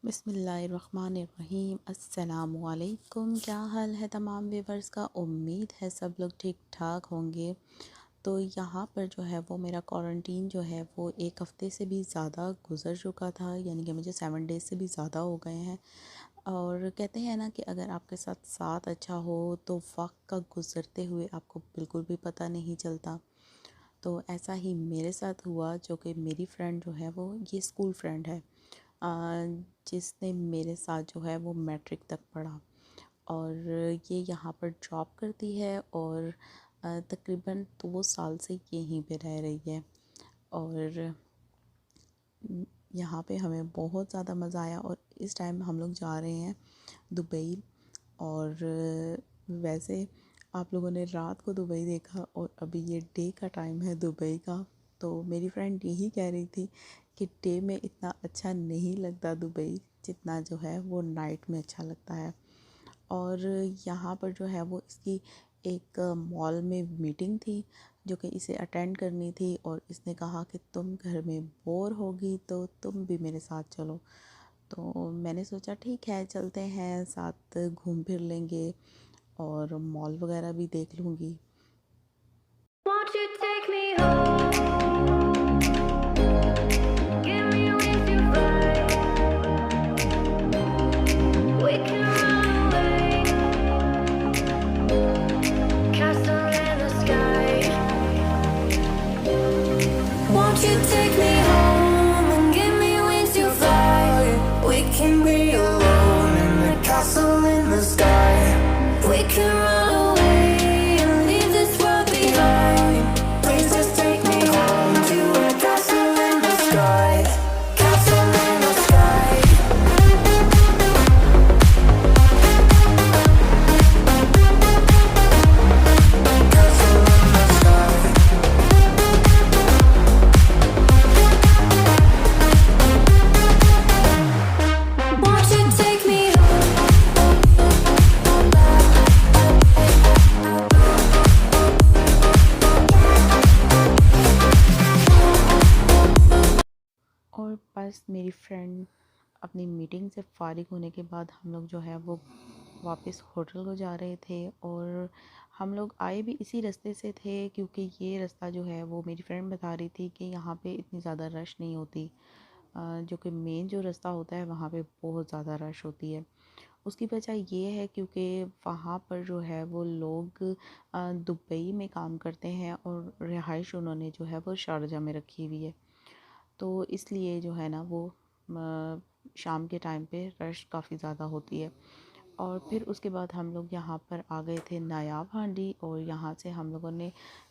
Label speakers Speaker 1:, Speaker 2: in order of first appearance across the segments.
Speaker 1: बिस्मिल्लाहिर्रहमानिर्रहीम अस्सलामुअलैकुम। क्या हाल है तमाम व्यूवर्स का। उम्मीद है सब लोग ठीक ठाक होंगे। तो यहाँ पर जो है वो मेरा क्वारंटीन जो है वो एक हफ़्ते से भी ज़्यादा गुज़र चुका था, यानी कि मुझे 7 डेज़ से भी ज़्यादा हो गए हैं। और कहते हैं ना कि अगर आपके साथ साथ अच्छा हो तो वक्त का गुज़रते हुए आपको बिल्कुल भी पता नहीं चलता। तो ऐसा ही मेरे साथ हुआ, जो कि मेरी फ्रेंड जो है वो ये स्कूल फ्रेंड है, जिसने मेरे साथ जो है वो मैट्रिक तक पढ़ा। और ये यहाँ पर जॉब करती है और तकरीबन 2 साल से यहीं पे रह रही है। और यहाँ पे हमें बहुत ज़्यादा मज़ा आया। और इस टाइम हम लोग जा रहे हैं दुबई। और वैसे आप लोगों ने रात को दुबई देखा और अभी ये डे का टाइम है दुबई का। तो मेरी फ्रेंड यही कह रही थी कि डे में इतना अच्छा नहीं लगता दुबई, जितना जो है वो नाइट में अच्छा लगता है। और यहाँ पर जो है वो इसकी एक मॉल में मीटिंग थी जो कि इसे अटेंड करनी थी। और इसने कहा कि तुम घर में बोर होगी तो तुम भी मेरे साथ चलो। तो मैंने सोचा ठीक है चलते हैं, साथ घूम फिर लेंगे और मॉल वगैरह भी देख लूँगी।
Speaker 2: Won't you take me home? Give me wings to fly. We can run away. Castle in the sky. Won't you take me home and give me wings to fly? We can be alone in the castle in the sky. We can run away and leave this world behind. Please just take me home to a castle in the sky. Castle in the sky. Castle in the sky. Won't you take me home?
Speaker 1: और बस मेरी friend अपनी meeting से फ़ारिग होने के बाद हम लोग जो है वो वापस होटल को जा रहे थे। और हम लोग आए भी इसी रास्ते से थे, क्योंकि ये रास्ता जो है वो मेरी फ्रेंड बता रही थी कि यहाँ पे इतनी ज़्यादा रश नहीं होती। जो कि मेन जो रास्ता होता है वहाँ पे बहुत ज़्यादा रश होती है। उसकी वजह ये है क्योंकि वहाँ पर जो है वो लोग दुबई में काम करते हैं और रिहाइश उन्होंने जो है वो शारजा में रखी हुई है। तो इसलिए जो है ना वो शाम के टाइम पे रश काफ़ी ज़्यादा होती है। और फिर उसके बाद हम लोग यहाँ पर आ गए थे नायाब हांडी, और यहाँ से हम लोगों ने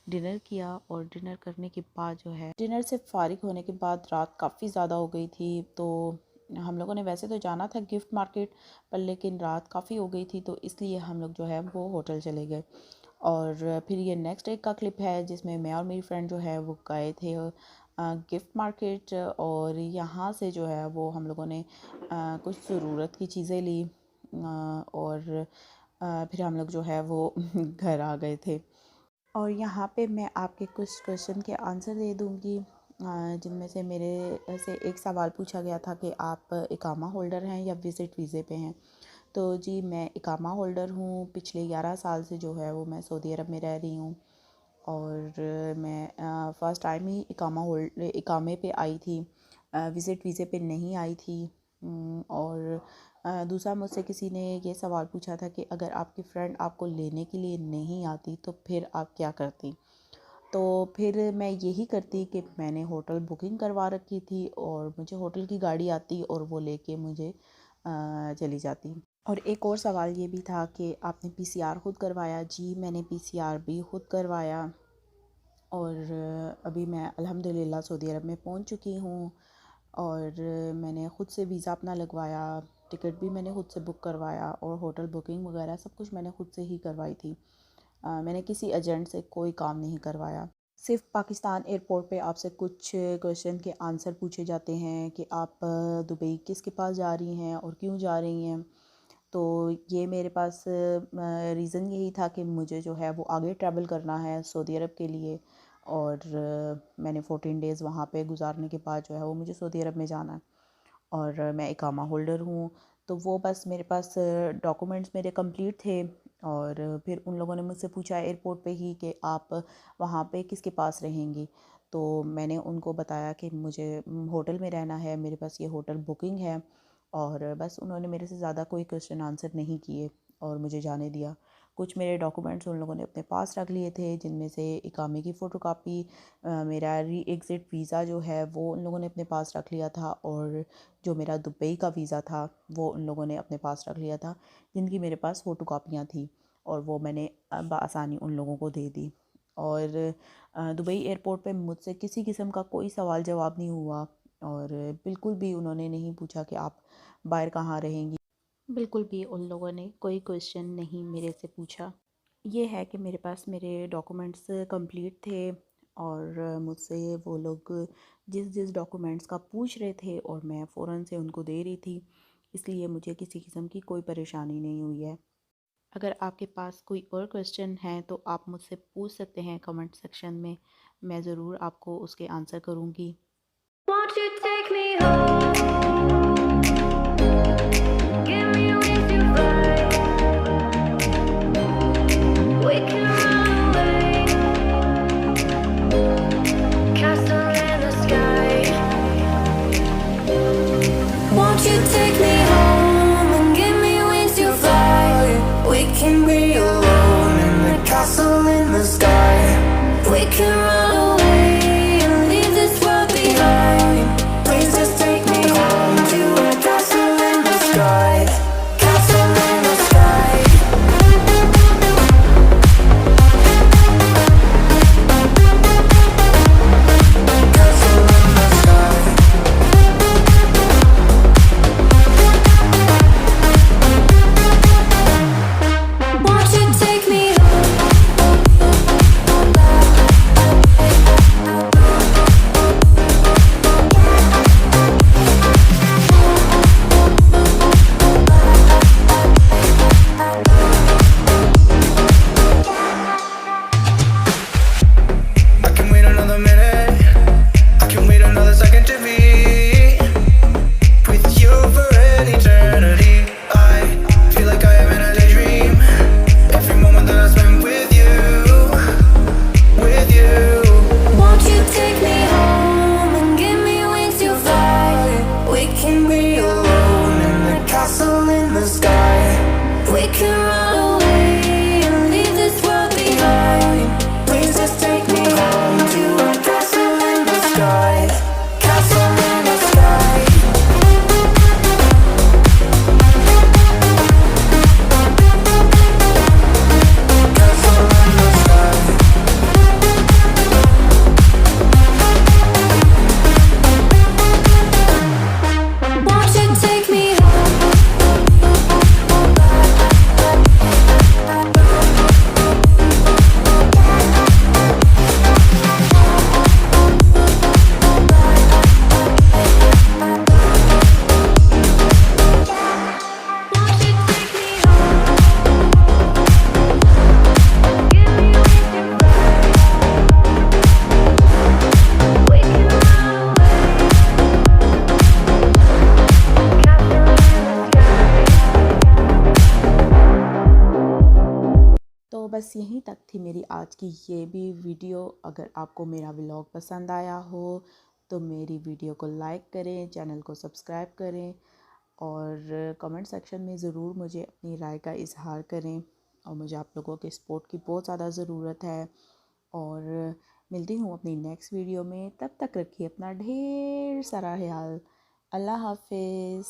Speaker 1: डिनर किया। और डिनर करने के बाद जो है, डिनर से फ़ारिग होने के बाद रात काफ़ी ज़्यादा हो गई थी। तो हम लोगों ने वैसे तो जाना था गिफ्ट मार्केट पर, लेकिन रात काफ़ी हो गई थी, तो इसलिए हम लोग जो है वो होटल चले गए। और फिर ये नेक्स्ट डे का क्लिप है जिसमें मैं और मेरी फ्रेंड जो है वो गए थे गिफ्ट मार्केट। और यहाँ से जो है वो हम लोगों ने कुछ ज़रूरत की चीज़ें ली। और फिर हम लोग जो है वो घर आ गए थे। और यहाँ पे मैं आपके कुछ क्वेश्चन के आंसर दे दूँगी, जिनमें से मेरे से एक सवाल पूछा गया था कि आप इकामा होल्डर हैं या विज़िट वीज़े पे हैं। तो जी मैं इकामा होल्डर हूँ। पिछले 11 साल से जो है वो मैं सऊदी अरब में रह रही हूँ। और मैं फ़र्स्ट टाइम ही इकामे पे आई थी, विज़िट वीज़े पे नहीं आई थी। और दूसरा मुझसे किसी ने ये सवाल पूछा था कि अगर आपकी फ़्रेंड आपको लेने के लिए नहीं आती तो फिर आप क्या करती। तो फिर मैं यही करती कि मैंने होटल बुकिंग करवा रखी थी और मुझे होटल की गाड़ी आती और वो लेके मुझे चली जाती। और एक और सवाल ये भी था कि आपने पीसीआर ख़ुद करवाया। जी मैंने पीसीआर भी ख़ुद करवाया। और अभी मैं अल्हम्दुलिल्लाह सऊदी अरब में पहुंच चुकी हूँ। और मैंने ख़ुद से वीज़ा अपना लगवाया, टिकट भी मैंने ख़ुद से बुक करवाया और होटल बुकिंग वगैरह सब कुछ मैंने ख़ुद से ही करवाई थी। मैंने किसी एजेंट से कोई काम नहीं करवाया। सिर्फ पाकिस्तान एयरपोर्ट पे आपसे कुछ क्वेश्चन के आंसर पूछे जाते हैं कि आप दुबई किसके पास जा रही हैं और क्यों जा रही हैं। तो ये मेरे पास रीज़न यही था कि मुझे जो है वो आगे ट्रैवल करना है सऊदी अरब के लिए। और मैंने 14 डेज़ वहाँ पे गुजारने के बाद जो है वो मुझे सऊदी अरब में जाना है। और मैं इकामा होल्डर हूँ। तो वो बस मेरे पास डॉक्यूमेंट्स मेरे कंप्लीट थे, और फिर उन लोगों ने मुझसे पूछा एयरपोर्ट पे ही कि आप वहाँ पे किसके पास रहेंगी। तो मैंने उनको बताया कि मुझे होटल में रहना है, मेरे पास ये होटल बुकिंग है। और बस उन्होंने मेरे से ज़्यादा कोई क्वेश्चन आंसर नहीं किए और मुझे जाने दिया। कुछ मेरे डॉक्यूमेंट्स उन लोगों ने अपने पास रख लिए थे, जिनमें से इकामे की फ़ोटोकॉपी, मेरा री एग्ज़िट वीज़ा जो है वो उन लोगों ने अपने पास रख लिया था, और जो मेरा दुबई का वीज़ा था वो उन लोगों ने अपने पास रख लिया था, जिनकी मेरे पास फ़ोटोकॉपियाँ थी, और वो मैंने बआसानी उन लोगों को दे दी। और दुबई एयरपोर्ट पे मुझसे किसी किस्म का कोई सवाल जवाब नहीं हुआ, और बिल्कुल भी उन्होंने नहीं पूछा कि आप बाहर कहाँ रहेंगी। बिल्कुल भी उन लोगों ने कोई क्वेश्चन नहीं मेरे से पूछा। ये है कि मेरे पास मेरे डॉक्यूमेंट्स कंप्लीट थे, और मुझसे वो लोग जिस जिस डॉक्यूमेंट्स का पूछ रहे थे और मैं फ़ौरन से उनको दे रही थी, इसलिए मुझे किसी किस्म की कोई परेशानी नहीं हुई है। अगर आपके पास कोई और क्वेश्चन है तो आप मुझसे पूछ सकते हैं कमेंट सेक्शन में, मैं ज़रूर आपको उसके आंसर करूँगी।
Speaker 2: Won't you take me home? Give me wings to fly. We can run away. Castle in the sky. Won't you take me home and give me wings to fly? We can be alone in the castle in the sky. We can run away and leave this world behind. Please just take me home to a castle in the sky. Castle in the sky. Castle in the sky. Won't you take me I can wait another minute. I can wait another second to be with you for an eternity. I feel like I am in a daydream. Every moment that I spend with you, with you. Won't you take me home and give me wings to fly? We can be alone in the castle in the sky. We can run away and leave this world behind. Please just take me home to a castle in the sky. Castle in the sky. Castle in the sky. Won't you take me
Speaker 1: तो बस यहीं तक थी मेरी आज की ये भी वीडियो। अगर आपको मेरा व्लॉग पसंद आया हो तो मेरी वीडियो को लाइक करें, चैनल को सब्सक्राइब करें, और कमेंट सेक्शन में ज़रूर मुझे अपनी राय का इज़हार करें। और मुझे आप लोगों के सपोर्ट की बहुत ज़्यादा ज़रूरत है। और मिलती हूँ अपनी नेक्स्ट वीडियो में, तब तक रखिए अपना ढेर सारा ख्याल। अल्लाह हाफिज़।